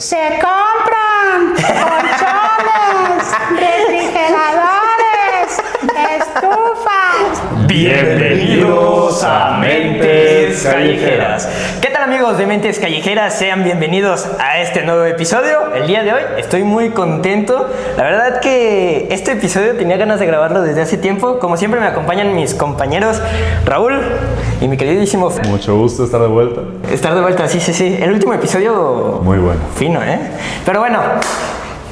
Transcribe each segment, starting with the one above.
Se compran colchones, refrigeradores, estufas. Bienvenidos a Mentes Callejeras. ¿Qué tal, amigos de Mentes Callejeras? Sean bienvenidos a este nuevo episodio. El día de hoy estoy muy contento. La verdad que este episodio tenía ganas de grabarlo desde hace tiempo. Como siempre me acompañan mis compañeros Raúl y mi queridísimo Fer. Mucho gusto estar de vuelta. Estar de vuelta, sí. El último episodio... Muy bueno. Fino, ¿eh? Pero bueno...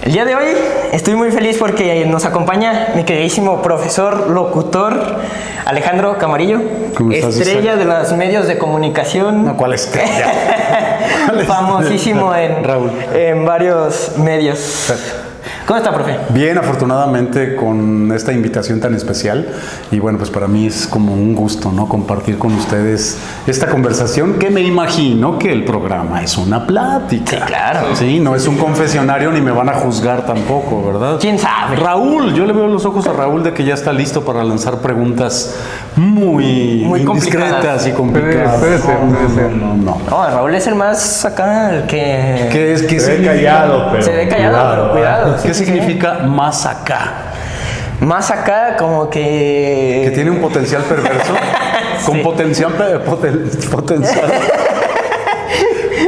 El día de hoy estoy muy feliz porque nos acompaña mi queridísimo profesor, locutor, Alejandro Camarillo. ¿Cómo estás, estrella de los medios de comunicación. No, ¿cuál estrella? Famosísimo Raúl. En varios medios. ¿Cómo está, profe? Bien, afortunadamente con esta invitación tan especial. Y bueno, pues para mí es como un gusto, ¿no? Compartir con ustedes esta conversación que me imagino que el programa es una plática. Sí, claro. Sí, no es un confesionario ni me van a juzgar tampoco, ¿verdad? ¿Quién sabe? Raúl, yo le veo los ojos a Raúl de que ya está listo para lanzar preguntas muy indiscretas y complicadas. No. No, Raúl es el más acá, el que... ¿Qué es? ¿Qué Se ve callado, pero... Se ve callado, pero cuidado. ¿Qué significa más acá? Más acá, como que... Que tiene un potencial perverso. Con Sí. potencial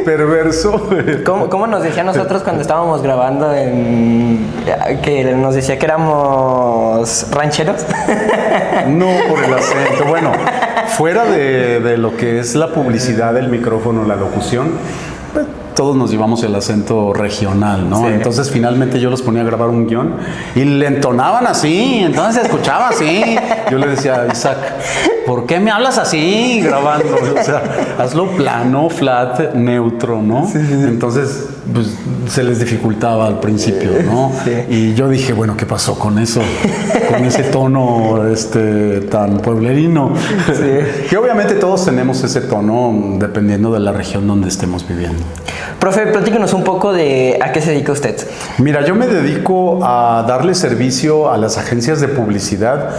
perverso. ¿Cómo nos decía nosotros cuando estábamos grabando que nos decía que éramos rancheros? No por el acento. Bueno, fuera de lo que es la publicidad del micrófono, la locución, pues, todos nos llevamos el acento regional, ¿no? Sí. Entonces finalmente yo los ponía a grabar un guión y le entonaban así, entonces se escuchaba así. Yo le decía, Isaac, ¿por qué me hablas así grabando? O sea, hazlo plano, flat, neutro, ¿no? Sí. Entonces, pues se les dificultaba al principio, ¿no? Sí. Y yo dije, bueno, ¿qué pasó con eso? Con ese tono tan pueblerino. Sí. Que obviamente todos tenemos ese tono dependiendo de la región donde estemos viviendo. Profe, platícanos un poco de a qué se dedica usted. Mira, yo me dedico a darle servicio a las agencias de publicidad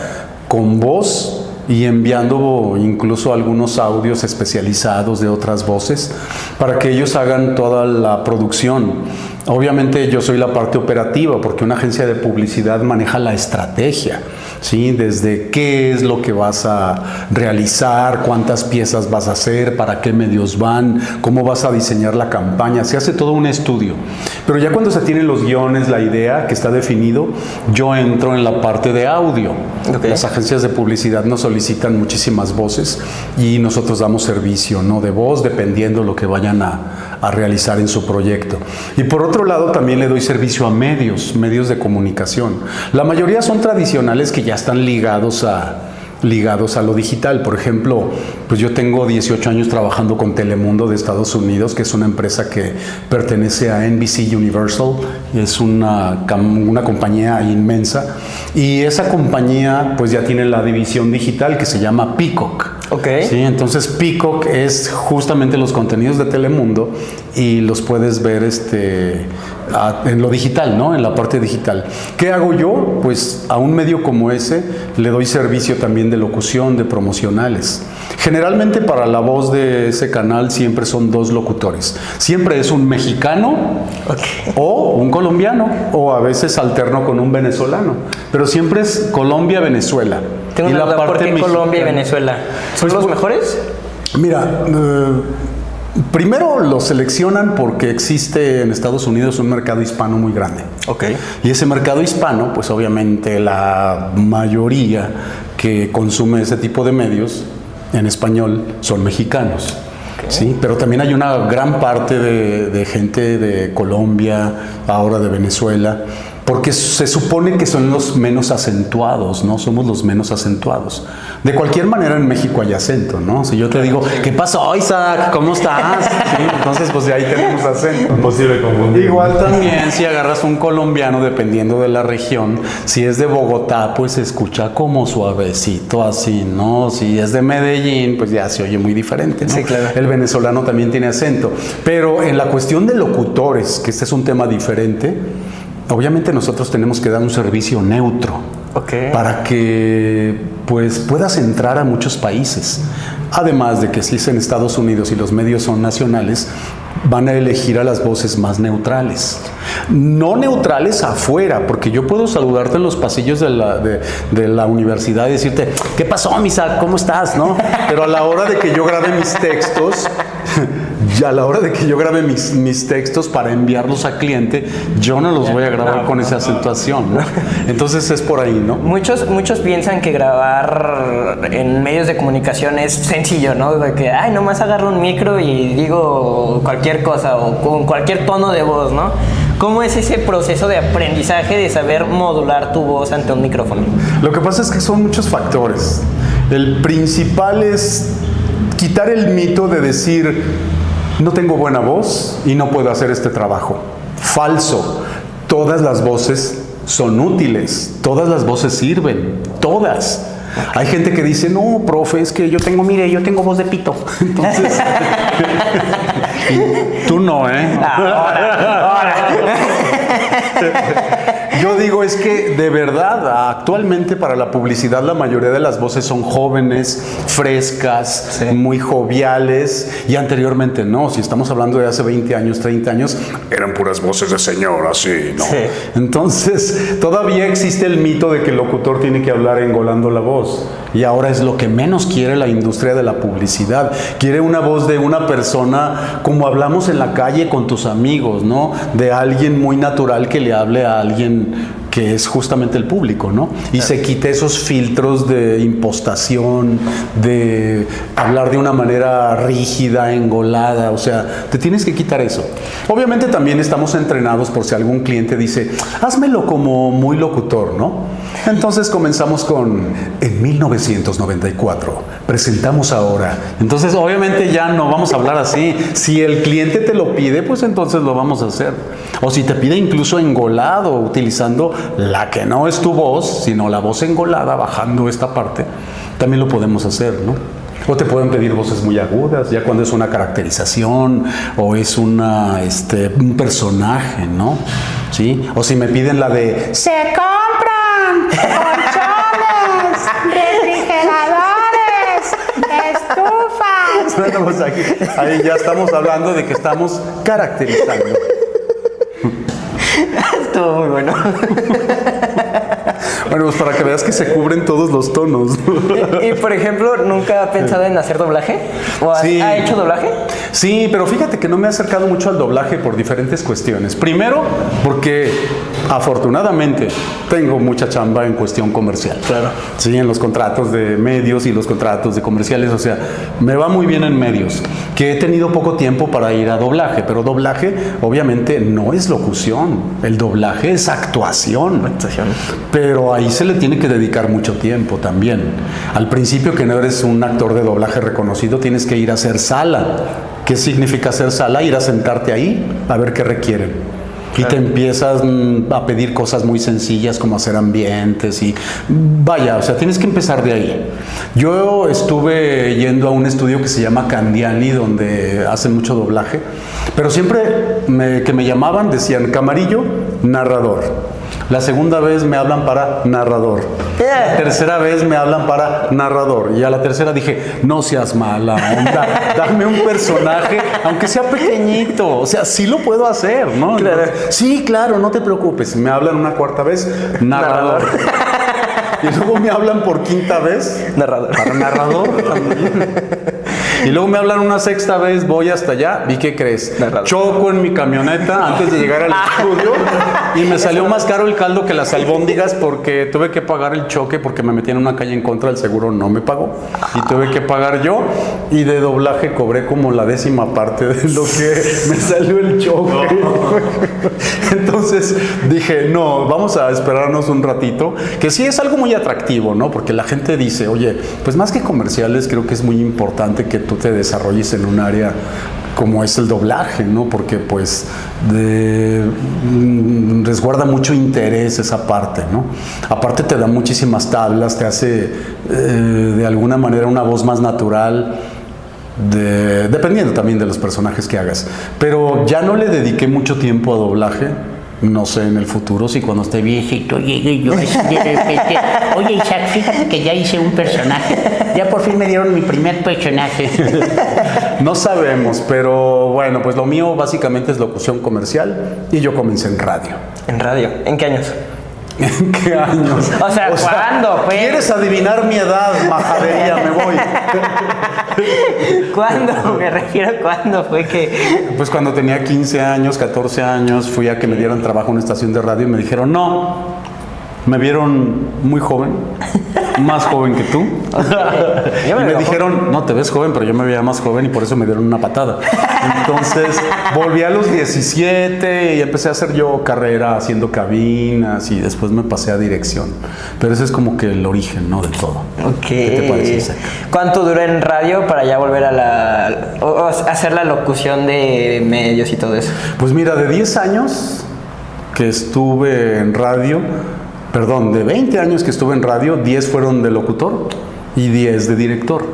con voz y enviando incluso algunos audios especializados de otras voces para que ellos hagan toda la producción. Obviamente yo soy la parte operativa porque una agencia de publicidad maneja la estrategia, ¿sí? Desde qué es lo que vas a realizar, cuántas piezas vas a hacer, para qué medios van, cómo vas a diseñar la campaña. Se hace todo un estudio. Pero ya cuando se tienen los guiones, la idea que está definido, yo entro en la parte de audio. Okay. Las agencias de publicidad nos solicitan muchísimas voces y nosotros damos servicio, ¿no? De voz dependiendo lo que vayan a realizar en su proyecto. Y por otro lado también le doy servicio a medios de comunicación. La mayoría son tradicionales que ya están ligados a lo digital. Por ejemplo, pues yo tengo 18 años trabajando con Telemundo de Estados Unidos, que es una empresa que pertenece a NBC Universal, es una compañía inmensa, y esa compañía pues ya tiene la división digital que se llama Peacock. Okay. Sí, entonces Peacock es justamente los contenidos de Telemundo y los puedes ver en lo digital, ¿no? En la parte digital. ¿Qué hago yo? Pues a un medio como ese le doy servicio también de locución, de promocionales. Generalmente para la voz de ese canal siempre son dos locutores. Siempre es un mexicano o un colombiano, o a veces alterno con un venezolano. Pero siempre es Colombia-Venezuela. Tengo una duda, ¿por qué Colombia y Venezuela? ¿Son los mejores? Mira, primero lo seleccionan porque existe en Estados Unidos un mercado hispano muy grande. Okay. Y ese mercado hispano, pues obviamente la mayoría que consume ese tipo de medios en español son mexicanos. Okay. Sí, pero también hay una gran parte de gente de Colombia, ahora de Venezuela, porque se supone que son los menos acentuados, ¿no? Somos los menos acentuados. De cualquier manera en México hay acento, ¿no? Si yo te digo, ¿qué pasó, Isaac? ¿Cómo estás? ¿Sí? Entonces, pues de ahí tenemos acento. Imposible confundir. Igual también si agarras un colombiano, dependiendo de la región, si es de Bogotá, pues se escucha como suavecito así, ¿no? Si es de Medellín, pues ya se oye muy diferente, ¿no? Sí, claro. El venezolano también tiene acento. Pero en la cuestión de locutores, que este es un tema diferente, obviamente nosotros tenemos que dar un servicio neutro. Okay. Para que pues puedas entrar a muchos países. Además de que si es en Estados Unidos y los medios son nacionales, van a elegir a las voces más neutrales. No neutrales afuera, porque yo puedo saludarte en los pasillos de la universidad y decirte, ¿qué pasó, Misa? ¿Cómo estás? ¿No? Pero a la hora de que yo grabe mis textos, mis textos para enviarlos al cliente, yo no los voy a grabar con esa acentuación, ¿no? Entonces es por ahí, ¿no? Muchos piensan que grabar en medios de comunicación es sencillo, ¿no? De que, ay, nomás agarro un micro y digo cualquier cosa o con cualquier tono de voz, ¿no? ¿Cómo es ese proceso de aprendizaje de saber modular tu voz ante un micrófono? Lo que pasa es que son muchos factores. El principal es quitar el mito de decir, no tengo buena voz y no puedo hacer este trabajo. Falso. Todas las voces son útiles, todas las voces sirven, todas. Hay gente que dice, no, profe, es que yo tengo voz de pito. Entonces, tú no, ¿eh? Ahora. Yo digo, es que de verdad, actualmente para la publicidad la mayoría de las voces son jóvenes, frescas, sí, muy joviales, y anteriormente no. Si estamos hablando de hace 20 años, 30 años, eran puras voces de señora, sí, ¿no? Sí. Entonces, todavía existe el mito de que el locutor tiene que hablar engolando la voz, y ahora es lo que menos quiere la industria de la publicidad. Quiere una voz de una persona como hablamos en la calle con tus amigos, ¿no? De alguien muy natural que le hable a alguien que es justamente el público, ¿no? Y se quite esos filtros de impostación, de hablar de una manera rígida, engolada, o sea, te tienes que quitar eso. Obviamente también estamos entrenados por si algún cliente dice, házmelo como muy locutor, ¿no? Entonces comenzamos con, en 1994, presentamos ahora. Entonces obviamente ya no vamos a hablar así. Si el cliente te lo pide, pues entonces lo vamos a hacer. O si te pide incluso engolado, utilizando la que no es tu voz, sino la voz engolada, bajando esta parte, también lo podemos hacer, ¿no? O te pueden pedir voces muy agudas, ya cuando es una caracterización o es un personaje, ¿no? ¿Sí? O si me piden la de... Se compran colchones, refrigeradores, estufas. Bueno, pues ahí ya estamos hablando de que estamos caracterizando. Estuvo muy bueno. Bueno, pues para que veas que se cubren todos los tonos. Y por ejemplo, ¿nunca ha pensado en hacer doblaje? ¿O sí, ha hecho doblaje? Sí, pero fíjate que no me he acercado mucho al doblaje por diferentes cuestiones. Primero, porque afortunadamente tengo mucha chamba en cuestión comercial. Claro. Sí, en los contratos de medios y los contratos de comerciales. O sea, me va muy bien en medios. Que he tenido poco tiempo para ir a doblaje. Pero doblaje, obviamente, no es locución. El doblaje es actuación. Pero ahí se le tiene que dedicar mucho tiempo también. Al principio, que no eres un actor de doblaje reconocido, tienes que ir a hacer sala. ¿Qué significa hacer sala? Ir a sentarte ahí a ver qué requieren. Y te empiezas a pedir cosas muy sencillas como hacer ambientes y vaya, o sea, tienes que empezar de ahí. Yo estuve yendo a un estudio que se llama Candiani, donde hacen mucho doblaje, pero siempre que me llamaban decían Camarillo, narrador. La segunda vez me hablan para narrador. La tercera vez me hablan para narrador. Y a la tercera dije, no seas mala onda, dame un personaje, aunque sea pequeñito. O sea, sí lo puedo hacer, ¿no? Claro. Sí, claro, no te preocupes. Me hablan una cuarta vez, narrador. Y luego me hablan por quinta vez, narrador. Para narrador también. Y luego me hablan una sexta vez, voy hasta allá, ¿y qué crees? Narrador. Choco en mi camioneta antes de llegar al estudio y me salió más caro el caldo que las albóndigas porque tuve que pagar el choque porque me metí en una calle en contra, el seguro no me pagó y tuve que pagar yo, y de doblaje cobré como la 10ª parte de lo que me salió el choque. Entonces dije, no, vamos a esperarnos un ratito, que sí es algo muy atractivo, ¿no? Porque la gente dice, oye, pues más que comerciales, creo que es muy importante que tú te desarrolles en un área como es el doblaje, ¿no? Porque pues resguarda mucho interés esa parte, ¿no? Aparte te da muchísimas tablas, te hace de alguna manera una voz más natural, dependiendo también de los personajes que hagas. Pero ya no le dediqué mucho tiempo a doblaje. No sé en el futuro si cuando esté viejito llegue yo de repente, oye Isaac, fíjate que ya hice un personaje. Ya por fin me dieron mi primer personaje. No sabemos, pero bueno, pues lo mío básicamente es locución comercial y yo comencé en radio. En radio. ¿En qué años? ¿En qué años? O sea, ¿cuándo, pues? ¿Quieres adivinar mi edad, majadería? Me voy. ¿Cuándo? Me refiero a cuándo fue que... Pues cuando tenía 15 años, 14 años, fui a que me dieran trabajo en una estación de radio y me dijeron, no, me vieron muy joven, más joven que tú. Yo Y me veo dijeron, no, te ves joven, pero yo me veía más joven y por eso me dieron una patada. Entonces volví a los 17 y empecé a hacer yo carrera haciendo cabinas y después me pasé a dirección. Pero ese es como que el origen, ¿no? De todo. Ok. ¿Qué te parece, Isaac? ¿Cuánto duró en radio para ya volver a o hacer la locución de medios y todo eso? Pues mira, de 10 años que estuve en radio, perdón, de 20 años que estuve en radio, 10 fueron de locutor y 10 de director.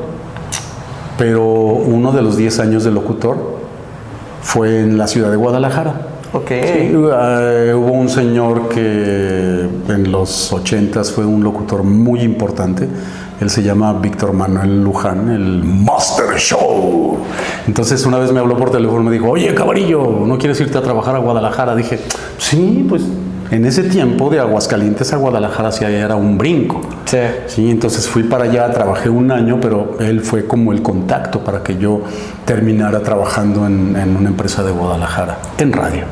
Pero uno de los 10 años de locutor fue en la ciudad de Guadalajara. Ok. Sí, hubo un señor que en los 80s fue un locutor muy importante. Él se llama Víctor Manuel Luján, el Master Show. Entonces una vez me habló por teléfono y me dijo, oye, Cabarillo, ¿no quieres irte a trabajar a Guadalajara? Dije, sí, pues en ese tiempo de Aguascalientes a Guadalajara sí era un brinco. Sí. Sí, entonces fui para allá, trabajé un año, pero él fue como el contacto para que yo terminara trabajando en una empresa de Guadalajara, en radio.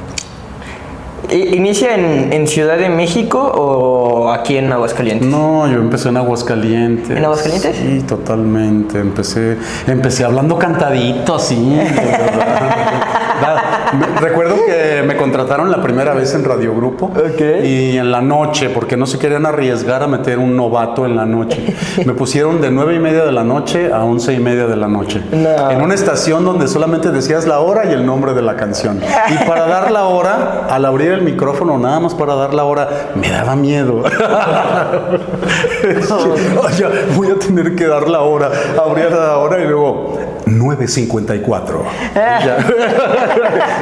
¿Inicia en Ciudad de México o aquí en Aguascalientes? No, yo empecé en Aguascalientes. ¿En Aguascalientes? Sí, totalmente. Empecé hablando cantadito, así. Recuerdo que me contrataron la primera vez en Radio Grupo. Ok. Y en la noche, porque no se querían arriesgar a meter un novato en la noche. Me pusieron de 9:30 de la noche a 11:30 de la noche. No. En una estación donde solamente decías la hora y el nombre de la canción. Y para dar la hora, al abrir el micrófono, nada más para dar la hora, me daba miedo. Ya, voy a tener que dar la hora. Abría la hora y luego 9:54.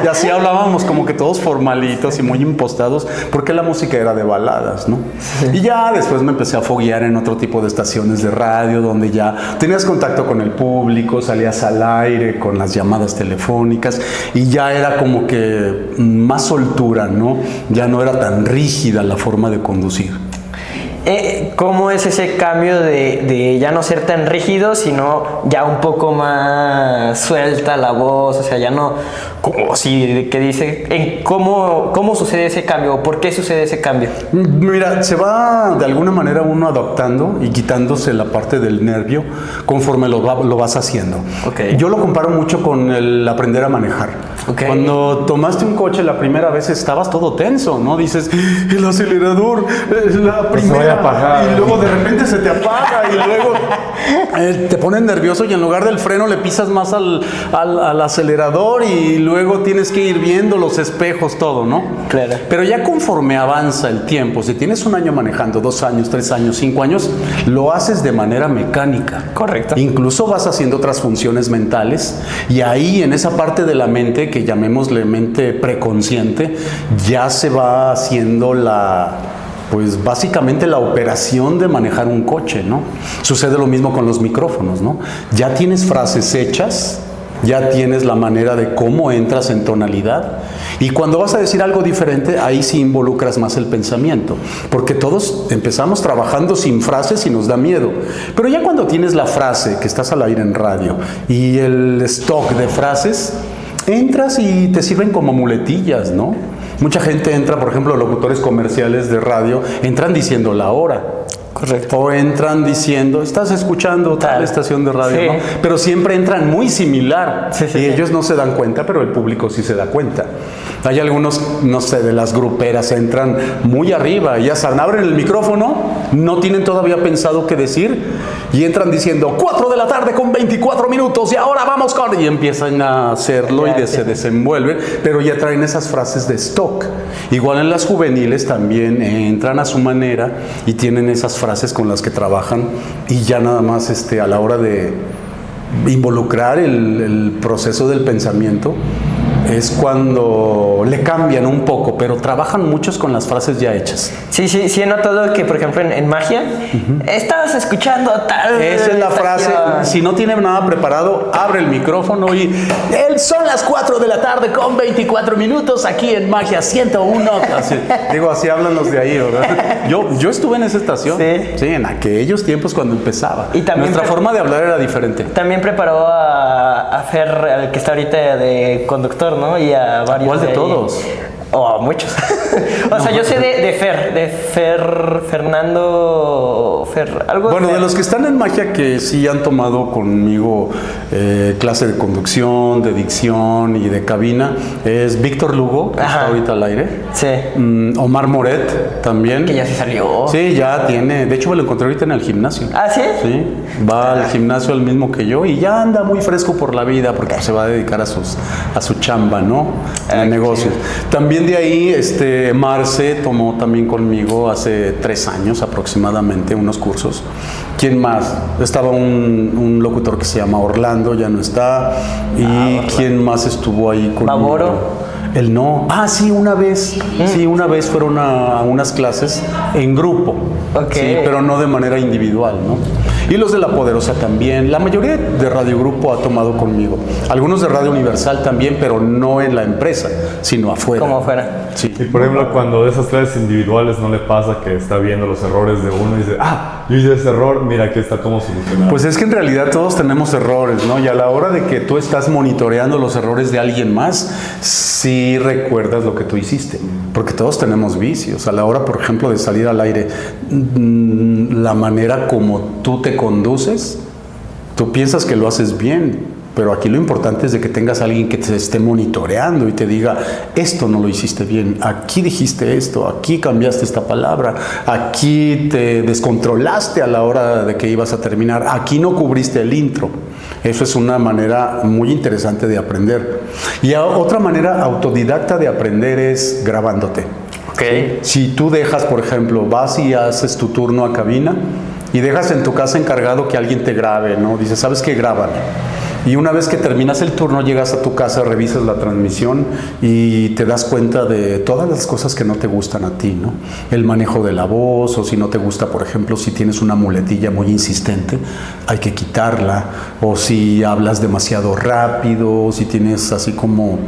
Y así hablábamos como que todos formalitos y muy impostados, porque la música era de baladas, ¿no? Y ya después me empecé a foguear en otro tipo de estaciones de radio, donde ya tenías contacto con el público, salías al aire con las llamadas telefónicas, y ya era como que más soltura, ¿no? Ya no era tan rígida la forma de conducir. ¿Cómo es ese cambio de ya no ser tan rígido, sino ya un poco más suelta la voz? O sea, ya no, como si que dice, ¿cómo sucede ese cambio? ¿Por qué sucede ese cambio? Mira, se va de alguna manera uno adaptando y quitándose la parte del nervio conforme lo vas haciendo. Okay. Yo lo comparo mucho con el aprender a manejar. Okay. Cuando tomaste un coche la primera vez estabas todo tenso, ¿no? Dices, el acelerador, la primera, y luego de repente se te apaga y luego te pones nervioso y en lugar del freno le pisas más al acelerador y luego tienes que ir viendo los espejos, todo, ¿no? Claro. Pero ya conforme avanza el tiempo, si tienes un año manejando, 2 años, 3 años, 5 años, lo haces de manera mecánica. Correcto. Incluso vas haciendo otras funciones mentales y ahí en esa parte de la mente que llamémosle mente preconsciente, ya se va haciendo pues básicamente la operación de manejar un coche, ¿no? Sucede lo mismo con los micrófonos, ¿no? Ya tienes frases hechas, ya tienes la manera de cómo entras en tonalidad, y cuando vas a decir algo diferente, ahí sí involucras más el pensamiento, porque todos empezamos trabajando sin frases y nos da miedo, pero ya cuando tienes la frase, que estás al aire en radio, y el stock de frases, entras y te sirven como muletillas, ¿no? Mucha gente entra, por ejemplo, locutores comerciales de radio, entran diciendo la hora. Correcto. O entran diciendo, estás escuchando tal estación de radio, sí, ¿no? Pero siempre entran muy similar. Sí, sí, y sí. ellos no se dan cuenta, pero el público sí se da cuenta. Hay algunos, no sé, de las gruperas, entran muy arriba, ya saben, abren el micrófono, no tienen todavía pensado qué decir, y entran diciendo, 4 de la tarde con 24 minutos, y ahora vamos con... Y empiezan a hacerlo Ya, y se desenvuelven, pero ya traen esas frases de stock. Igual en las juveniles también entran a su manera y tienen esas frases con las que trabajan, y ya nada más a la hora de involucrar el proceso del pensamiento, es cuando le cambian un poco, pero trabajan muchos con las frases ya hechas. Sí, he notado que, por ejemplo, en magia, estabas escuchando tal... Esa es la frase. estación. Si no tiene nada preparado, abre el micrófono y son las 4 de la tarde con 24 minutos aquí en Magia 101. Así hablan los de ahí, ¿verdad? Yo estuve en esa estación. Sí. En aquellos tiempos cuando empezaba. Y también nuestra forma de hablar era diferente. También preparó a Fer, al que está ahorita de conductor, ¿no? Y a varios. ¿Cuál de ahí. todos? O a muchos. O sea, yo sé de Fernando, algo. Bueno, Fer. de los que están en Magia que sí han tomado conmigo clase de conducción, de dicción y de cabina, es Víctor Lugo, que está ahorita al aire. Sí. Omar Moret también. Que ya se salió. Sí, ya tiene. De hecho, me lo encontré ahorita en el gimnasio. ¿Ah, sí? Sí, va al gimnasio el mismo que yo y ya anda muy fresco por la vida porque se va a dedicar a su chamba, ¿no? En negocios. También de ahí, Marce tomó también conmigo hace 3 años aproximadamente unos cursos. ¿Quién más? Estaba un locutor que se llama Orlando, ya no está. ¿Y quién más estuvo ahí conmigo? ¿Baboro? Él no. Ah, sí, una vez. Sí, una vez fueron a unas clases en grupo. Ok. Sí, pero no de manera individual, ¿no? Y los de La Poderosa también. La mayoría de Radio Grupo ha tomado conmigo. Algunos de Radio Universal también, pero no en la empresa, sino afuera. Como afuera. Sí. Y por ejemplo, cuando de esas clases individuales no le pasa que está viendo los errores de uno y dice, yo hice ese error, mira, aquí está cómo solucionar. Pues es que en realidad todos tenemos errores, ¿no? Y a la hora de que tú estás monitoreando los errores de alguien más, sí recuerdas lo que tú hiciste, porque todos tenemos vicios. A la hora, por ejemplo, de salir al aire, la manera como tú te conduces, tú piensas que lo haces bien, pero aquí lo importante es de que tengas a alguien que te esté monitoreando y te diga, esto no lo hiciste bien, aquí dijiste esto, aquí cambiaste esta palabra, aquí te descontrolaste a la hora de que ibas a terminar, aquí no cubriste el intro. Eso es una manera muy interesante de aprender. Y otra manera autodidacta de aprender es grabándote. Ok. Si tú dejas, por ejemplo, vas y haces tu turno a cabina y dejas en tu casa encargado que alguien te grabe, ¿no? Dices, ¿sabes qué? Grábalo. Y una vez que terminas el turno, llegas a tu casa, revisas la transmisión y te das cuenta de todas las cosas que no te gustan a ti, ¿no? El manejo de la voz, o si no te gusta, por ejemplo, si tienes una muletilla muy insistente, hay que quitarla. O si hablas demasiado rápido, o si tienes así como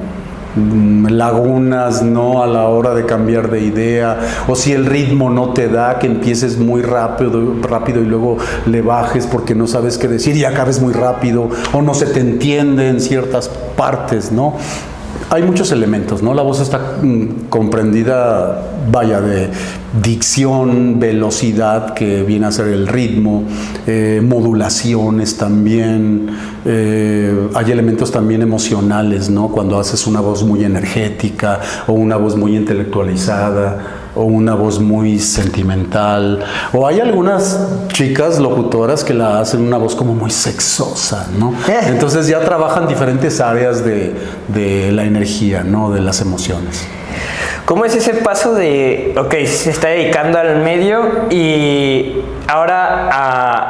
lagunas, ¿no? A la hora de cambiar de idea, o si el ritmo no te da, que empieces muy rápido y luego le bajes porque no sabes qué decir y acabes muy rápido, o no se te entiende en ciertas partes, ¿no? Hay muchos elementos, ¿no? La voz está comprendida, vaya, de dicción, velocidad, que viene a ser el ritmo, modulaciones también, hay elementos también emocionales, ¿no? Cuando haces una voz muy energética, o una voz muy intelectualizada, o una voz muy sentimental, o hay algunas chicas locutoras que la hacen una voz como muy sexosa, ¿no? Entonces ya trabajan diferentes áreas de la energía, ¿no? De las emociones. ¿Cómo es ese paso de, se está dedicando al medio y ahora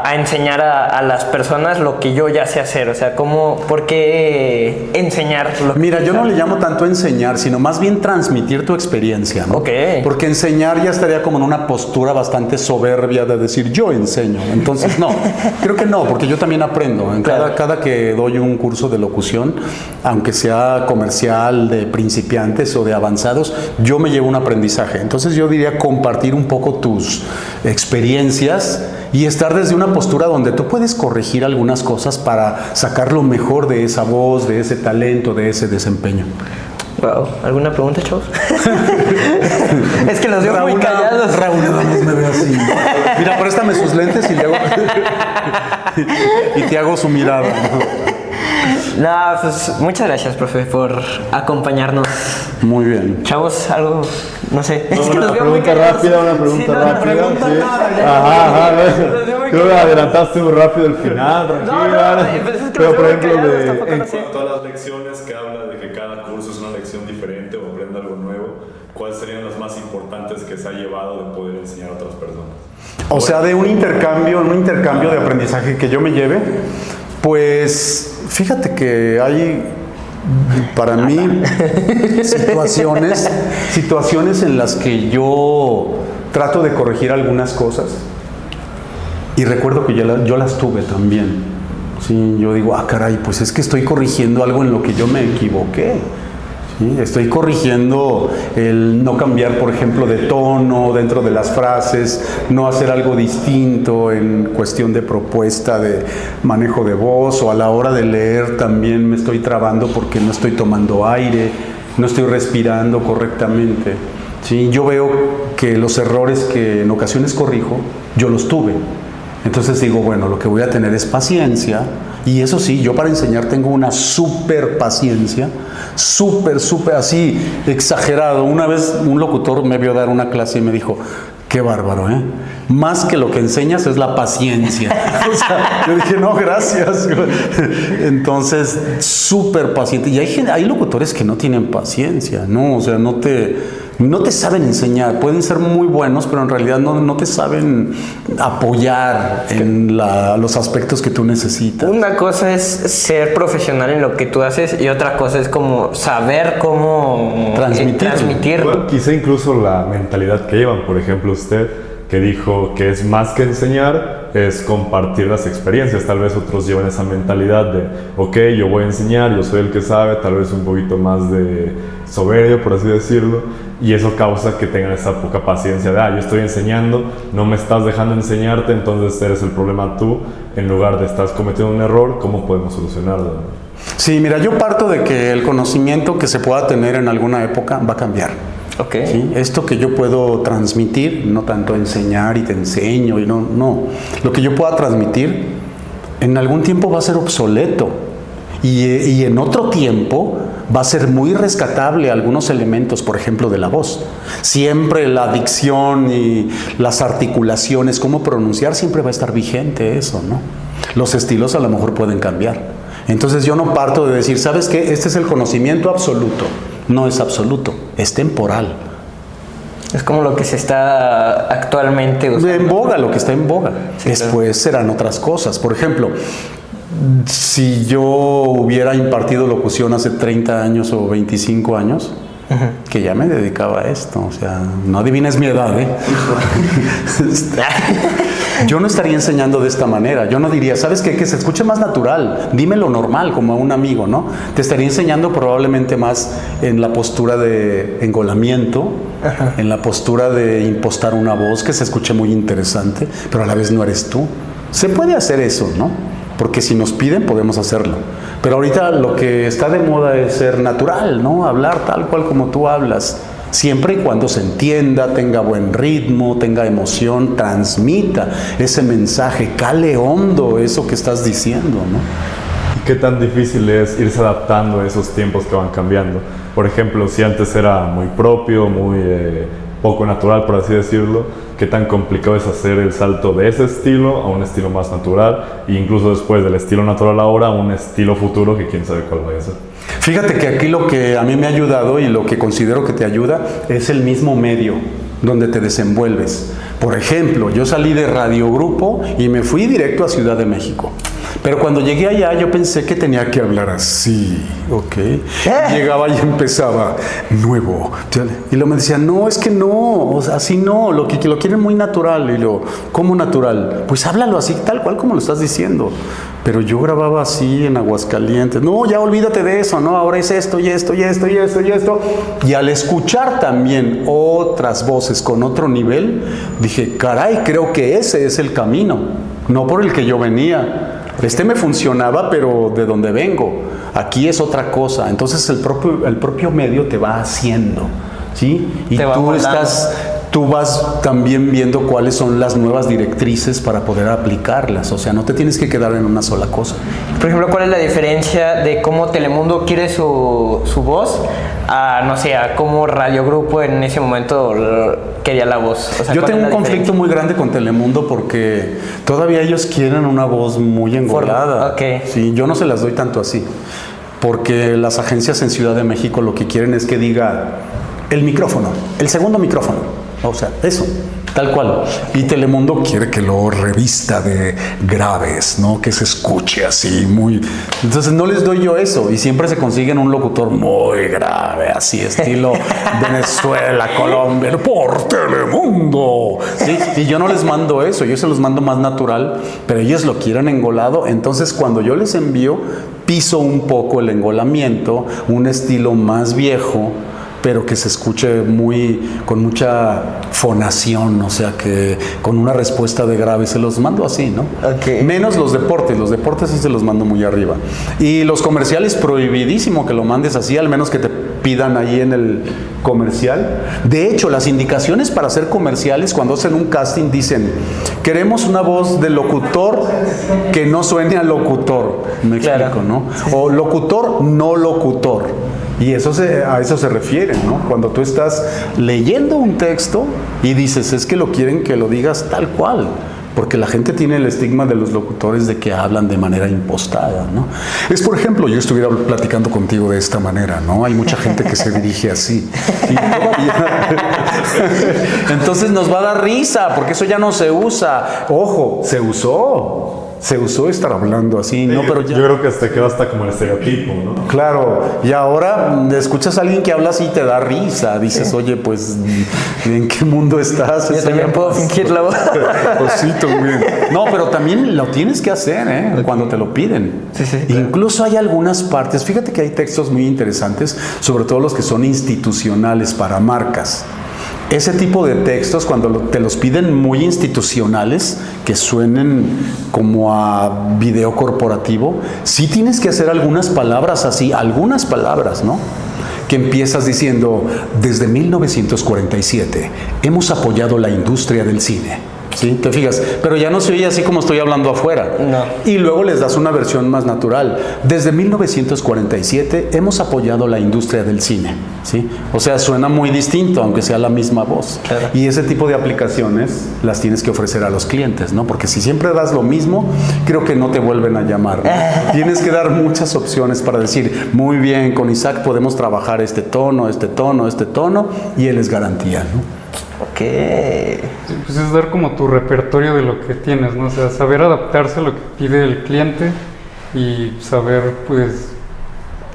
a enseñar a las personas lo que yo ya sé hacer? O sea, ¿por qué enseñar lo que Mira, yo no sabes? le llamo tanto enseñar, sino más bien transmitir tu experiencia, ¿no? Ok. Porque enseñar ya estaría como en una postura bastante soberbia de decir, yo enseño. Entonces, no, creo que no, porque yo también aprendo. Cada que doy un curso de locución, aunque sea comercial, de principiantes o de avanzados, yo me llevo un aprendizaje. Entonces yo diría compartir un poco tus experiencias y estar desde una postura donde tú puedes corregir algunas cosas para sacar lo mejor de esa voz, de ese talento, de ese desempeño. Wow. ¿Alguna pregunta, chavos? Es que los veo muy callados. Raúl nada más me ve así. Mira, préstame sus lentes y le hago y te hago su mirada, ¿no? No, pues muchas gracias, profe, por acompañarnos. Muy bien. Chavos, algo, no sé. Es que Una los veo muy pregunta callados. rápida, una pregunta Sí, no, rápida. pregunta sí. nada, ya. Los veo muy Creo que callados. adelantaste muy rápido el final, tranquilo. pues es que Pero los por veo muy ejemplo, callados, tampoco no sé. En todas las lecciones que habla de que cada curso es una lección diferente o aprende algo nuevo, ¿cuáles serían las más importantes que se ha llevado de poder enseñar a otras personas? O sea, de un intercambio de aprendizaje que yo me lleve, pues fíjate que hay Para mí, situaciones en las que yo trato de corregir algunas cosas y recuerdo que yo las tuve también. Sí, yo digo, caray, pues es que estoy corrigiendo algo en lo que yo me equivoqué. ¿Sí? Estoy corrigiendo el no cambiar, por ejemplo, de tono dentro de las frases, no hacer algo distinto en cuestión de propuesta de manejo de voz, o a la hora de leer también me estoy trabando porque no estoy tomando aire, no estoy respirando correctamente. ¿Sí? Yo veo que los errores que en ocasiones corrijo, yo los tuve. Entonces digo, bueno, lo que voy a tener es paciencia. Y eso sí, yo para enseñar tengo una súper paciencia, súper así, exagerado. Una vez un locutor me vio dar una clase y me dijo, qué bárbaro, ¿eh? Más que lo que enseñas es la paciencia. O sea, yo dije, no, gracias. Entonces, súper paciente. Y hay locutores que no tienen paciencia, ¿no? O sea, no te saben enseñar. Pueden ser muy buenos, pero en realidad no te saben apoyar en los aspectos que tú necesitas. Una cosa es ser profesional en lo que tú haces y otra cosa es como saber cómo transmitirlo. Bueno, quizá incluso la mentalidad que llevan. Por ejemplo, usted que dijo que es más que enseñar, es compartir las experiencias. Tal vez otros llevan esa mentalidad de, ok, yo voy a enseñar, yo soy el que sabe, tal vez un poquito más de soberbio, por así decirlo, y eso causa que tengan esa poca paciencia de, yo estoy enseñando, no me estás dejando enseñarte, entonces eres el problema tú, en lugar de estás cometiendo un error, ¿cómo podemos solucionarlo? Sí, mira, yo parto de que el conocimiento que se pueda tener en alguna época va a cambiar. Okay. ¿Sí? Esto que yo puedo transmitir, no tanto enseñar y te enseño, y no. Lo que yo pueda transmitir, en algún tiempo va a ser obsoleto. Y en otro tiempo va a ser muy rescatable algunos elementos, por ejemplo, de la voz. Siempre la dicción y las articulaciones, cómo pronunciar, siempre va a estar vigente eso, ¿no? Los estilos a lo mejor pueden cambiar. Entonces yo no parto de decir, ¿sabes qué? Este es el conocimiento absoluto. No es absoluto, es temporal. Es como lo que se está actualmente usando. En boga, lo que está en boga. Sí, después serán otras cosas. Por ejemplo, si yo hubiera impartido locución hace 30 años o 25 años, que ya me dedicaba a esto, o sea, no adivines mi edad, ¿eh? Yo no estaría enseñando de esta manera. Yo no diría, ¿sabes qué? Que se escuche más natural. Dime lo normal, como a un amigo, ¿no? Te estaría enseñando probablemente más en la postura de engolamiento, en la postura de impostar una voz que se escuche muy interesante, pero a la vez no eres tú. Se puede hacer eso, ¿no? Porque si nos piden, podemos hacerlo. Pero ahorita lo que está de moda es ser natural, ¿no? Hablar tal cual como tú hablas. Siempre y cuando se entienda, tenga buen ritmo, tenga emoción, transmita ese mensaje, cale hondo eso que estás diciendo, ¿no? ¿Y qué tan difícil es irse adaptando a esos tiempos que van cambiando? Por ejemplo, si antes era muy propio, muy poco natural, por así decirlo, ¿qué tan complicado es hacer el salto de ese estilo a un estilo más natural? E incluso después del estilo natural ahora a un estilo futuro que quién sabe cuál vaya a ser. Fíjate que aquí lo que a mí me ha ayudado y lo que considero que te ayuda es el mismo medio donde te desenvuelves. Por ejemplo, yo salí de Radio Grupo y me fui directo a Ciudad de México. Pero cuando llegué allá yo pensé que tenía que hablar así, ¿ok? Llegaba y empezaba, nuevo. Y luego me decía, no, es que no, o sea, así no, lo quieren muy natural. Y luego, ¿cómo natural? Pues háblalo así, tal cual como lo estás diciendo. Pero yo grababa así en Aguascalientes. No, ya olvídate de eso, ¿no? Ahora es esto y esto y esto y esto y esto. Y al escuchar también otras voces con otro nivel, dije, caray, creo que ese es el camino, no por el que yo venía. Este me funcionaba, pero de donde vengo. Aquí es otra cosa. Entonces el propio medio te va haciendo, ¿sí? Y tú vas también viendo cuáles son las nuevas directrices para poder aplicarlas. O sea, no te tienes que quedar en una sola cosa. Por ejemplo, ¿cuál es la diferencia de cómo Telemundo quiere su voz a, no sé, a cómo Radio Grupo en ese momento quería la voz? O sea, yo tengo un conflicto muy grande con Telemundo porque todavía ellos quieren una voz muy engolada. Okay. Sí, yo no se las doy tanto así. Porque las agencias en Ciudad de México lo que quieren es que diga el micrófono, el segundo micrófono. O sea, eso. Tal cual. Y Telemundo quiere que lo revista de graves, ¿no? Que se escuche así, muy... Entonces no les doy yo eso. Y siempre se consiguen un locutor muy grave, así, estilo Venezuela, Colombia, por Telemundo. ¿Sí? Y yo no les mando eso, yo se los mando más natural, pero ellos lo quieren engolado. Entonces cuando yo les envío, piso un poco el engolamiento, un estilo más viejo, pero que se escuche con mucha fonación, o sea, que con una respuesta de grave, se los mando así, ¿no? Ok. Menos los deportes sí se los mando muy arriba. Y los comerciales, prohibidísimo que lo mandes así, al menos que te pidan ahí en el comercial. De hecho, las indicaciones para hacer comerciales, cuando hacen un casting, dicen, queremos una voz de locutor que no suene a locutor, me Claro. explico, ¿no? O locutor, no locutor. Y a eso se refiere, ¿no? Cuando tú estás leyendo un texto y dices, es que lo quieren que lo digas tal cual, porque la gente tiene el estigma de los locutores de que hablan de manera impostada, ¿no? Es, por ejemplo, yo estuviera platicando contigo de esta manera, ¿no? Hay mucha gente que se dirige así. Entonces nos va a dar risa, porque eso ya no se usa. Ojo, se usó estar hablando así, ¿no? Pero ya... Yo creo que te queda hasta como el estereotipo, ¿no? Claro, y ahora escuchas a alguien que habla así y te da risa. Dices, oye, pues, ¿en qué mundo estás? Yo también puedo fingir la voz. Pues sí, también. No, pero también lo tienes que hacer, ¿eh? Cuando te lo piden. Sí, sí, claro. Incluso hay algunas partes, fíjate que hay textos muy interesantes, sobre todo los que son institucionales para marcas. Ese tipo de textos, cuando te los piden muy institucionales, que suenen como a video corporativo, sí tienes que hacer algunas palabras así, algunas palabras, ¿no? Que empiezas diciendo, desde 1947 hemos apoyado la industria del cine. ¿Sí? ¿Te fijas? Pero ya no se oye así como estoy hablando afuera. No. Y luego les das una versión más natural. Desde 1947 hemos apoyado la industria del cine. ¿Sí? O sea, suena muy distinto, aunque sea la misma voz. Claro. Y ese tipo de aplicaciones las tienes que ofrecer a los clientes, ¿no? Porque si siempre das lo mismo, creo que no te vuelven a llamar, ¿no? Tienes que dar muchas opciones para decir, muy bien, con Isaac podemos trabajar este tono, y él es garantía, ¿no? Ok. Sí, pues es dar como tu repertorio de lo que tienes, ¿no? O sea, saber adaptarse a lo que pide el cliente y saber, pues,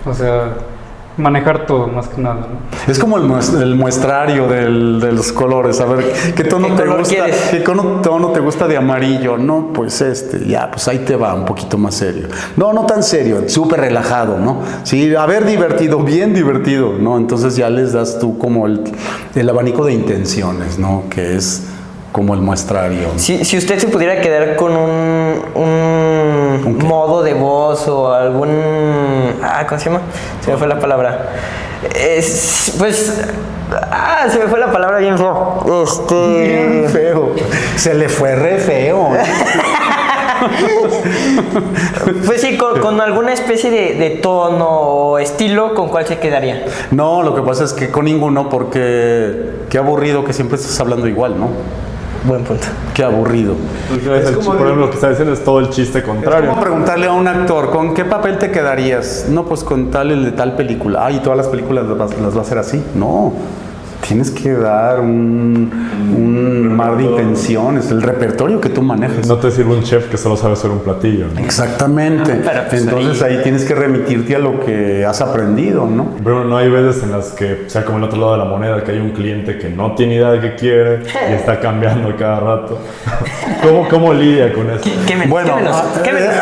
o sea, manejar todo, más que nada, ¿no? Es como el muestrario de los colores, a ver, ¿qué tono ¿Qué te color gusta? quieres? ¿Qué tono te gusta de amarillo? No, pues ya, pues ahí te va, un poquito más serio. No tan serio, súper relajado, ¿no? Sí, a ver, divertido, bien divertido, ¿no? Entonces ya les das tú como el abanico de intenciones, ¿no? Que es como el muestrario, ¿no? Si usted se pudiera quedar con un qué? modo de voz o algún... ¿cómo se llama? Se me fue la palabra. Se me fue la palabra bien feo. Bien feo. Se le fue re feo. Pues sí, con alguna especie de tono o estilo, ¿con cuál se quedaría? No, lo que pasa es que con ninguno, porque qué aburrido que siempre estés hablando igual, ¿no? Buen punto. Qué aburrido. Por ejemplo, lo que está diciendo es todo el chiste contrario. ¿Cómo preguntarle a un actor, ¿con qué papel te quedarías? No, pues con tal, el de tal película. Ay, todas las películas las va a hacer así. No. Tienes que dar un mar de intenciones, el repertorio que tú manejas. No te sirve un chef que solo sabe hacer un platillo, ¿no? Exactamente. Pero pues entonces ahí tienes que remitirte a lo que has aprendido, ¿no? Pero no hay veces en las que, sea como el otro lado de la moneda, que hay un cliente que no tiene idea de qué quiere y está cambiando cada rato. ¿Cómo lidia con eso? Bueno,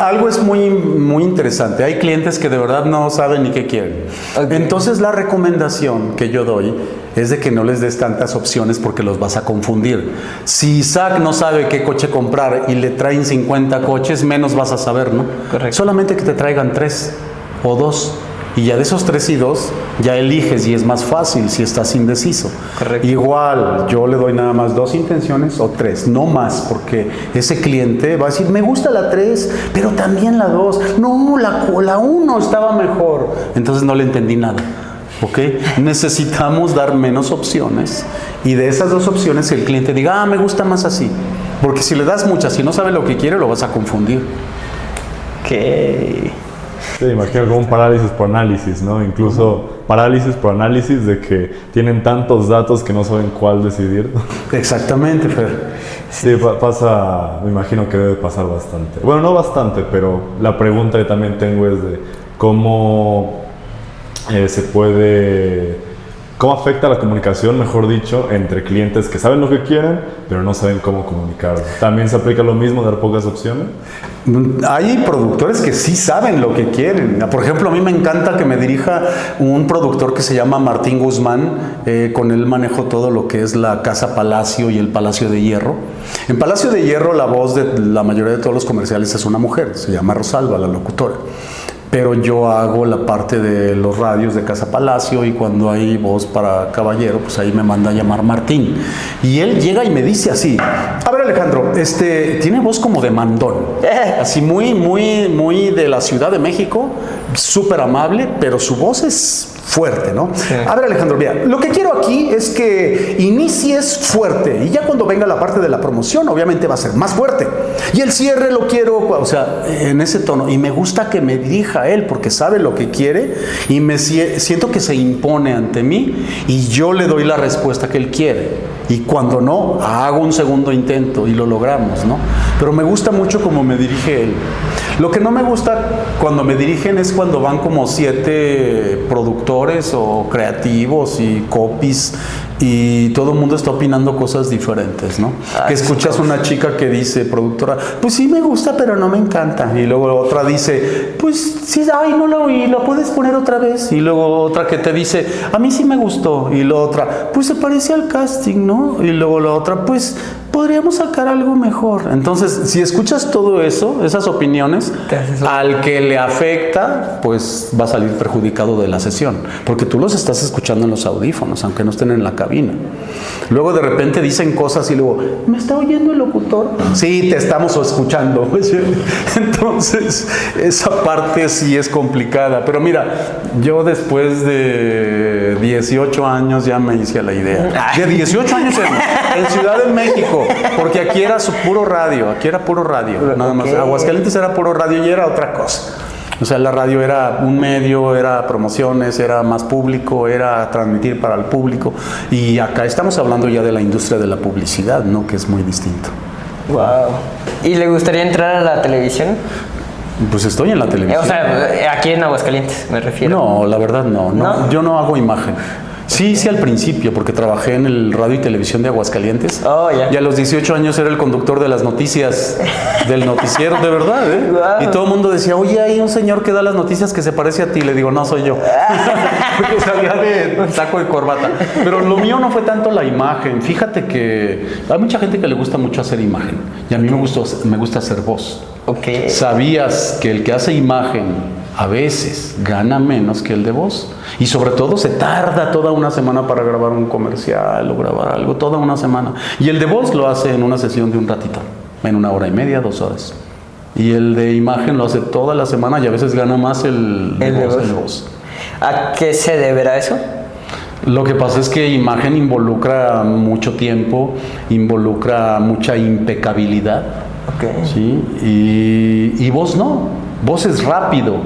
algo es muy, muy interesante. Hay clientes que de verdad no saben ni qué quieren. Ok. Entonces la recomendación que yo doy es de que no les des tantas opciones porque los vas a confundir. Si Isaac no sabe qué coche comprar y le traen 50 coches, menos vas a saber, ¿no? Correcto. Solamente que te traigan 3 o 2. Y ya de esos 3 y 2, ya eliges y es más fácil si estás indeciso. Correcto. Igual, yo le doy nada más 2 intenciones o 3, no más, porque ese cliente va a decir, me gusta la 3, pero también la 2. No, la 1 estaba mejor. Entonces no le entendí nada. ¿Ok? Necesitamos dar menos opciones y de esas 2 opciones el cliente diga, me gusta más así. Porque si le das muchas y no sabe lo que quiere, lo vas a confundir. Ok. Sí, imagino como un parálisis por análisis, ¿no? Incluso parálisis por análisis de que tienen tantos datos que no saben cuál decidir. Exactamente, Fer. Sí, pasa, me imagino que debe pasar bastante. Bueno, no bastante, pero la pregunta que también tengo es de cómo cómo afecta la comunicación, mejor dicho, entre clientes que saben lo que quieren, pero no saben cómo comunicarlo. ¿También se aplica lo mismo, dar pocas opciones? Hay productores que sí saben lo que quieren. Por ejemplo, a mí me encanta que me dirija un productor que se llama Martín Guzmán. Con él manejo todo lo que es la Casa Palacio y el Palacio de Hierro. En Palacio de Hierro la voz de la mayoría de todos los comerciales es una mujer, se llama Rosalba, la locutora. Pero yo hago la parte de los radios de Casa Palacio y cuando hay voz para caballero, pues ahí me manda a llamar Martín. Y él llega y me dice así: a ver, Alejandro, tiene voz como de mandón. Así muy de la Ciudad de México, súper amable, pero su voz es fuerte, ¿no? Sí. A ver, Alejandro, mira, lo que quiero aquí es que inicies fuerte y ya cuando venga la parte de la promoción, obviamente va a ser más fuerte. Y el cierre lo quiero, o sea, en ese tono. Y me gusta que me dirija a él porque sabe lo que quiere y siento que se impone ante mí y yo le doy la respuesta que él quiere. Y cuando no, hago un segundo intento y lo logramos, ¿no? Pero me gusta mucho cómo me dirige él. Lo que no me gusta cuando me dirigen es cuando van como 7 productores o creativos y copies y todo el mundo está opinando cosas diferentes, ¿no? Que escuchas una chica que dice, productora, pues sí me gusta, pero no me encanta. Y luego otra dice, pues sí, ay, no lo oí, ¿lo puedes poner otra vez? Y luego otra que te dice, a mí sí me gustó. Y la otra, pues se parece al casting, ¿no? Y luego la otra, pues podríamos sacar algo mejor. Entonces, si escuchas todo eso, esas opiniones, al que le afecta, pues va a salir perjudicado de la sesión, porque tú los estás escuchando en los audífonos, aunque no estén en la cabina. Luego de repente dicen cosas y luego, ¿me está oyendo el locutor? Sí, te estamos escuchando. Entonces, esa parte sí es complicada. Pero mira, yo después de 18 años ya me hice a la idea. De 18 años en Ciudad de México, porque aquí era puro radio, nada más. Aguascalientes era puro radio y era otra cosa. O sea, la radio era un medio, era promociones, era más público, era transmitir para el público. Y acá estamos hablando ya de la industria de la publicidad, ¿no? Que es muy distinto. Wow. ¿Y le gustaría entrar a la televisión? Pues estoy en la televisión. O sea, aquí en Aguascalientes, me refiero. No, la verdad no. Yo no hago imagen. Sí, al principio, porque trabajé en el radio y televisión de Aguascalientes. Oh, ya. Y a los 18 años era el conductor de las noticias del noticiero, de verdad, ¿eh? Wow. Y todo el mundo decía, oye, hay un señor que da las noticias que se parece a ti. Le digo, no, soy yo. Porque salía de saco y corbata. Pero lo mío no fue tanto la imagen. Fíjate que hay mucha gente que le gusta mucho hacer imagen. Y a mí me gusta hacer voz. Okay. ¿Sabías que el que hace imagen a veces gana menos que el de voz? Y sobre todo se tarda toda una semana para grabar un comercial o grabar algo, toda una semana. Y el de voz lo hace en una sesión de un ratito, en 1 hora y media, 2 horas. Y el de imagen lo hace toda la semana y a veces gana más el de voz. ¿A qué se deberá eso? Lo que pasa es que imagen involucra mucho tiempo, involucra mucha impecabilidad. Okay. ¿Sí? Y voz no, voz es rápido.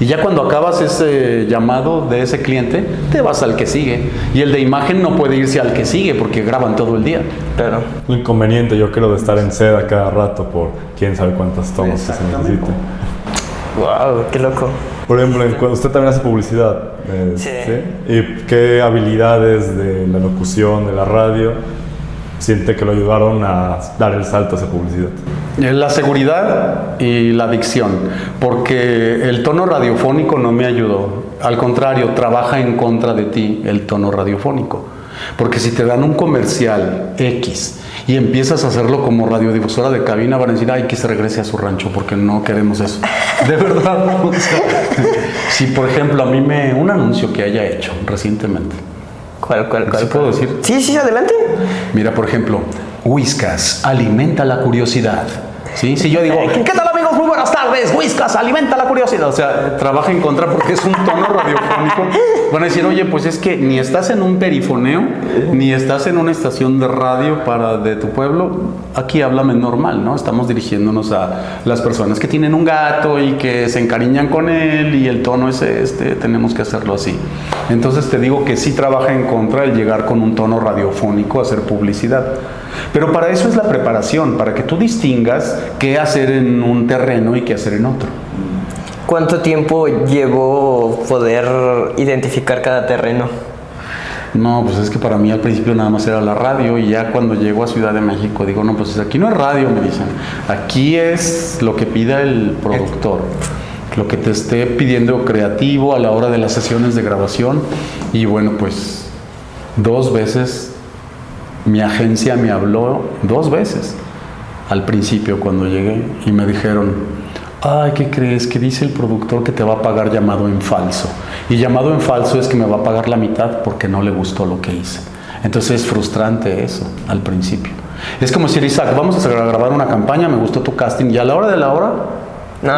Y ya cuando acabas ese llamado de ese cliente, te vas al que sigue. Y el de imagen no puede irse al que sigue porque graban todo el día. Claro. Lo inconveniente, yo creo, de estar en seda cada rato por quién sabe cuántas tomas que se necesite. Wow, qué loco. Por ejemplo, usted también hace publicidad. Sí. ¿Y qué habilidades de la locución, de la radio, siente que lo ayudaron a dar el salto a esa publicidad? La seguridad y la dicción, porque el tono radiofónico no me ayudó. Al contrario, trabaja en contra de ti el tono radiofónico. Porque si te dan un comercial X y empiezas a hacerlo como radiodifusora de cabina, van a decir, ay, que se regrese a su rancho porque no queremos eso. De verdad. O sea, si por ejemplo a mí un anuncio que haya hecho recientemente. ¿Cuál? ¿Sí puedo decir? Sí, adelante. Mira, por ejemplo, Whiskas alimenta la curiosidad. ¿Sí? Si yo digo, ¿qué tal amigos? Muy buenas tardes, Whiskas, alimenta la curiosidad. O sea, trabaja en contra porque es un tono radiofónico. Van a decir, oye, pues es que ni estás en un perifoneo, ni estás en una estación de radio de tu pueblo. Aquí háblame normal, ¿no? Estamos dirigiéndonos a las personas que tienen un gato y que se encariñan con él y el tono es este, tenemos que hacerlo así. Entonces te digo que sí trabaja en contra el llegar con un tono radiofónico a hacer publicidad. Pero para eso es la preparación, para que tú distingas qué hacer en un terreno y qué hacer en otro. ¿Cuánto tiempo llevó poder identificar cada terreno? No, pues es que para mí al principio nada más era la radio y ya cuando llego a Ciudad de México digo, no, pues aquí no es radio, me dicen. Aquí es lo que pida el productor, lo que te esté pidiendo creativo a la hora de las sesiones de grabación. Y bueno, pues 2 veces mi agencia me habló, 2 veces al principio cuando llegué y me dijeron, ay, ¿qué crees? Que dice el productor que te va a pagar llamado en falso. Y llamado en falso es que me va a pagar la mitad porque no le gustó lo que hice. Entonces es frustrante eso al principio. Es como decir, Isaac, vamos a grabar una campaña, me gustó tu casting, y a la hora de la hora,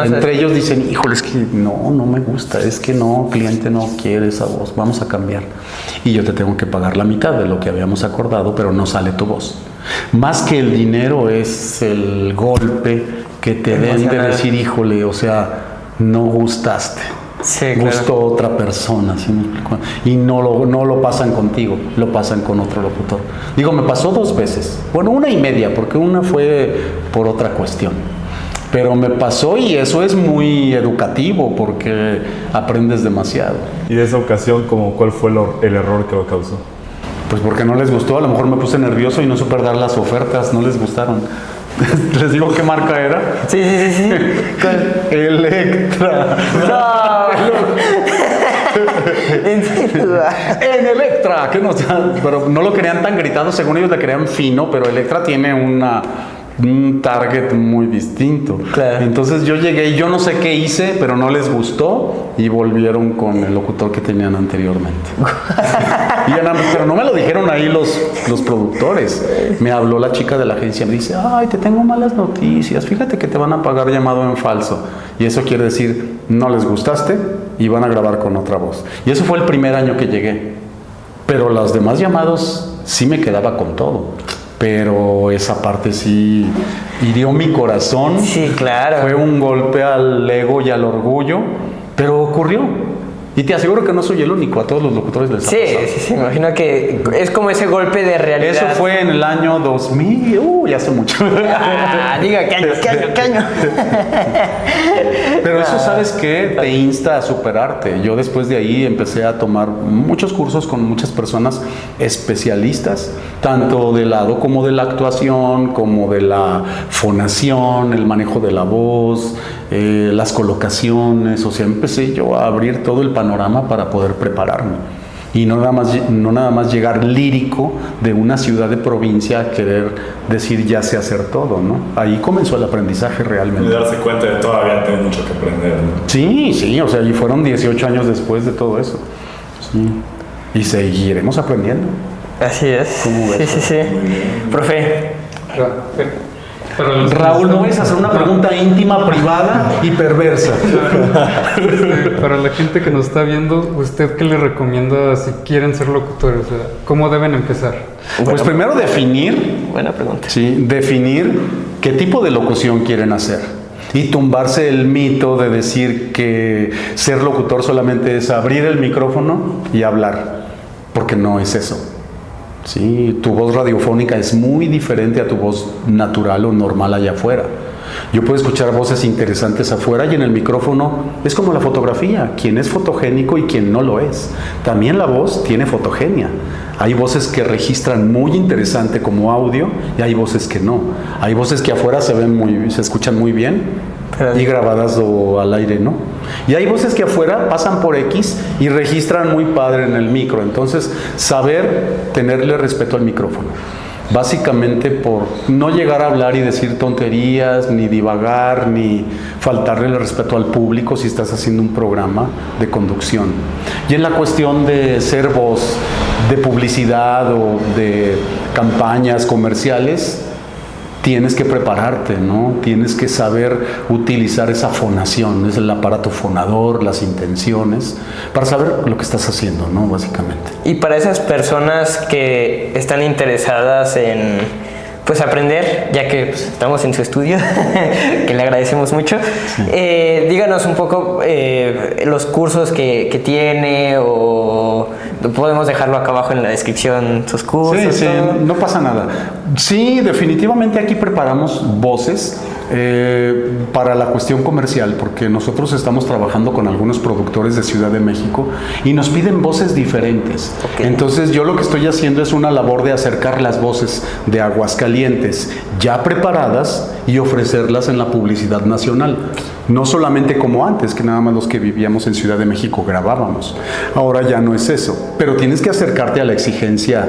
entre ellos dicen, híjole, es que no me gusta, es que no, cliente no quiere esa voz, vamos a cambiar. Y yo te tengo que pagar la mitad de lo que habíamos acordado, pero no sale tu voz. Más que el dinero es el golpe que te den de decir, híjole, o sea, no gustaste. Sí, claro. Gustó otra persona, ¿sí me explico? Y no lo pasan contigo, lo pasan con otro locutor. Digo, me pasó 2 veces. Bueno, 1 y media, porque una fue por otra cuestión. Pero me pasó y eso es muy educativo porque aprendes demasiado. Y de esa ocasión, ¿cuál fue el error que lo causó? Pues porque no les gustó, a lo mejor me puse nervioso y no supe dar las ofertas, no les gustaron. ¿Les digo qué marca era? Sí. Electra. En Electra, pero no lo querían tan gritado, según ellos le querían fino, pero Electra tiene un target muy distinto. Claro. Entonces yo llegué y yo no sé qué hice, pero no les gustó y volvieron con el locutor que tenían anteriormente. Pero no me lo dijeron ahí los productores. Me habló la chica de la agencia, me dice, ay, te tengo malas noticias, fíjate que te van a pagar llamado en falso. Y eso quiere decir, no les gustaste y van a grabar con otra voz. Y eso fue el primer año que llegué. Pero los demás llamados sí me quedaba con todo. Pero esa parte sí hirió mi corazón. Sí, claro. Fue un golpe al ego y al orgullo, pero ocurrió. Y te aseguro que no soy el único, a todos los locutores les ha pasado. Sí, me imagino que es como ese golpe de realidad. Eso fue en el año 2000, ya hace mucho. Diga, ¿qué año? Pero eso, ¿sabes qué? Te insta a superarte. Yo después de ahí empecé a tomar muchos cursos con muchas personas especialistas, tanto del lado como de la actuación, como de la fonación, el manejo de la voz, las colocaciones. O sea, empecé yo a abrir todo el panorama para poder prepararme. Y no nada más llegar lírico de una ciudad de provincia a querer decir ya sé hacer todo, ¿no? Ahí comenzó el aprendizaje realmente. Y darse cuenta de que todavía tengo mucho que aprender, ¿no? Sí, o sea, y fueron 18 años después de todo eso. Sí. Y seguiremos aprendiendo. Así es. ¿Cómo ves? Sí. Profe. Raúl, no vayas a hacer una pregunta íntima, privada y perversa. Para la gente que nos está viendo, ¿usted qué le recomienda si quieren ser locutores? O sea, ¿cómo deben empezar? Pues primero definir. Buena pregunta. Sí, definir qué tipo de locución quieren hacer. Y tumbarse el mito de decir que ser locutor solamente es abrir el micrófono y hablar. Porque no es eso. Sí, tu voz radiofónica es muy diferente a tu voz natural o normal allá afuera. Yo puedo escuchar voces interesantes afuera y en el micrófono es como la fotografía, quien es fotogénico y quien no lo es. También la voz tiene fotogenia. Hay voces que registran muy interesante como audio y hay voces que no. Hay voces que afuera se escuchan muy bien y grabadas al aire no. Y hay voces que afuera pasan por X y registran muy padre en el micro. Entonces, saber tenerle respeto al micrófono. Básicamente por no llegar a hablar y decir tonterías, ni divagar, ni faltarle el respeto al público si estás haciendo un programa de conducción. Y en la cuestión de ser voz de publicidad o de campañas comerciales, tienes que prepararte, ¿no? Tienes que saber utilizar esa fonación, es el aparato fonador, las intenciones, para saber lo que estás haciendo, ¿no? Básicamente. Y para esas personas que están interesadas en pues aprender, ya que pues, estamos en su estudio, que le agradecemos mucho, díganos un poco los cursos que tiene, o podemos dejarlo acá abajo en la descripción, sus cursos. Sí, no pasa nada. Sí, definitivamente aquí preparamos voces para la cuestión comercial, porque nosotros estamos trabajando con algunos productores de Ciudad de México y nos piden voces diferentes. Okay. Entonces yo lo que estoy haciendo es una labor de acercar las voces de Aguascalientes ya preparadas y ofrecerlas en la publicidad nacional. No solamente como antes, que nada más los que vivíamos en Ciudad de México grabábamos. Ahora ya no es eso, pero tienes que acercarte a la exigencia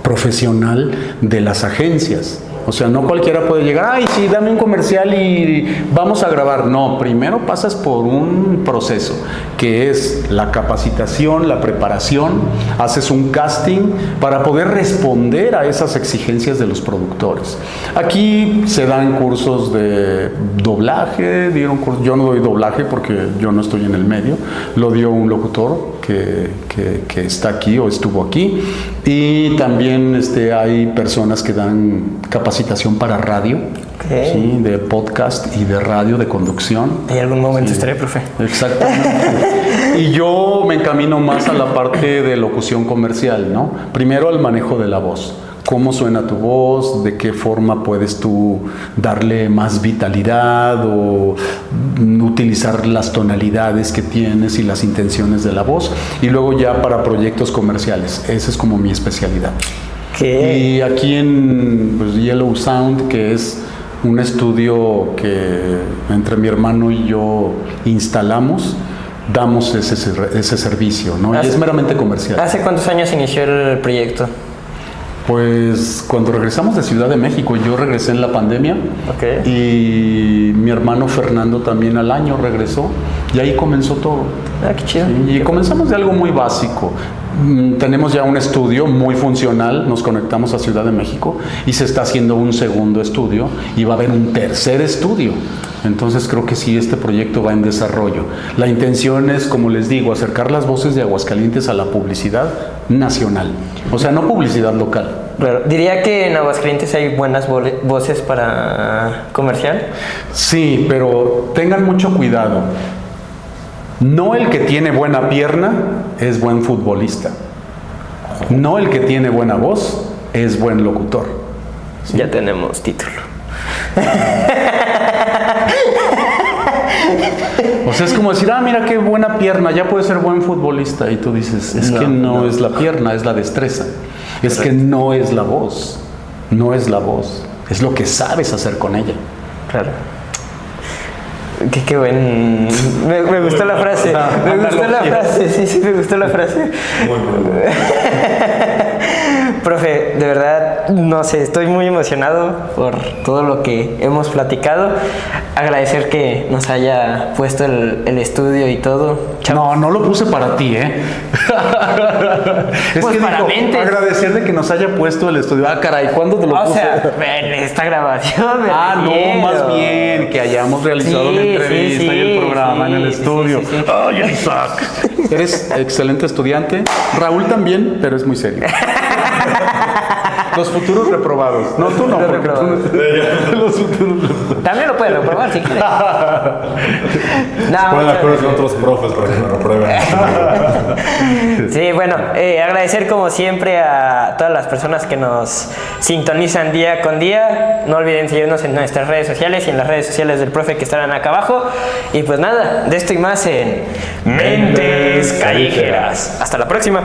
profesional de las agencias. O sea, no cualquiera puede llegar, ay, sí, dame un comercial y vamos a grabar. No, primero pasas por un proceso, que es la capacitación, la preparación, haces un casting para poder responder a esas exigencias de los productores. Aquí se dan cursos de doblaje, yo no doy doblaje porque yo no estoy en el medio, lo dio un locutor que está aquí o estuvo aquí, y también hay personas que dan capacitación para radio, Okay. ¿sí? De podcast y de radio, de conducción. En algún momento estaré, profe. Exactamente. Y yo me encamino más a la parte de locución comercial, ¿no? Primero al manejo de la voz. ¿Cómo suena tu voz? ¿De qué forma puedes tú darle más vitalidad o utilizar las tonalidades que tienes y las intenciones de la voz? Y luego ya para proyectos comerciales. Esa es como mi especialidad. ¿Qué? Y aquí en Yellow Sound, que es un estudio que entre mi hermano y yo instalamos, damos ese servicio, ¿no? Y es meramente comercial. ¿Hace cuántos años inició el proyecto? Pues cuando regresamos de Ciudad de México, yo regresé en la pandemia, Okay. y mi hermano Fernando también al año regresó, y ahí comenzó todo. Ah, qué chido. Y comenzamos de algo muy básico. Tenemos ya un estudio muy funcional, nos conectamos a Ciudad de México y se está haciendo un segundo estudio y va a haber un tercer estudio. Entonces creo que sí, este proyecto va en desarrollo. La intención es, como les digo, acercar las voces de Aguascalientes a la publicidad nacional, o sea, no publicidad local. Claro. Diría que en Aguascalientes hay buenas voces para comercial. Sí, pero tengan mucho cuidado. No el que tiene buena pierna es buen futbolista. No el que tiene buena voz es buen locutor. ¿Sí? Ya tenemos título. O sea, es como decir, mira qué buena pierna, ya puede ser buen futbolista. Y tú dices, es que no es la pierna, es la destreza. Es que no es la voz. No es la voz. Es lo que sabes hacer con ella. Claro. Qué buen... Me gustó la frase. Me gustó la frase. Sí, me gustó la frase. Muy bueno. Profe, de verdad, no sé, estoy muy emocionado por todo lo que hemos platicado. Agradecer que nos haya puesto el estudio y todo. No lo puse para ti, ¿eh? Es Pues que para mentes. agradecer de que nos haya puesto el estudio. Caray, ¿cuándo te lo puse? O sea, en esta grabación. No, más bien que hayamos realizado la entrevista y el programa en el estudio. Sí. ¡Ay, Isaac! Eres excelente estudiante. Raúl también, pero es muy serio. Los futuros reprobados. No, tú no. Los porque reprobados. Los futuros reprobados. También lo puedes reprobar si quieres. Pueden acuerdo con otros profes para que me reprueben. Sí, bueno, agradecer como siempre a todas las personas que nos sintonizan día con día. No olviden seguirnos en nuestras redes sociales y en las redes sociales del profe que estarán acá abajo. Y pues nada, de esto y más en Mentes Callejeras. Hasta la próxima.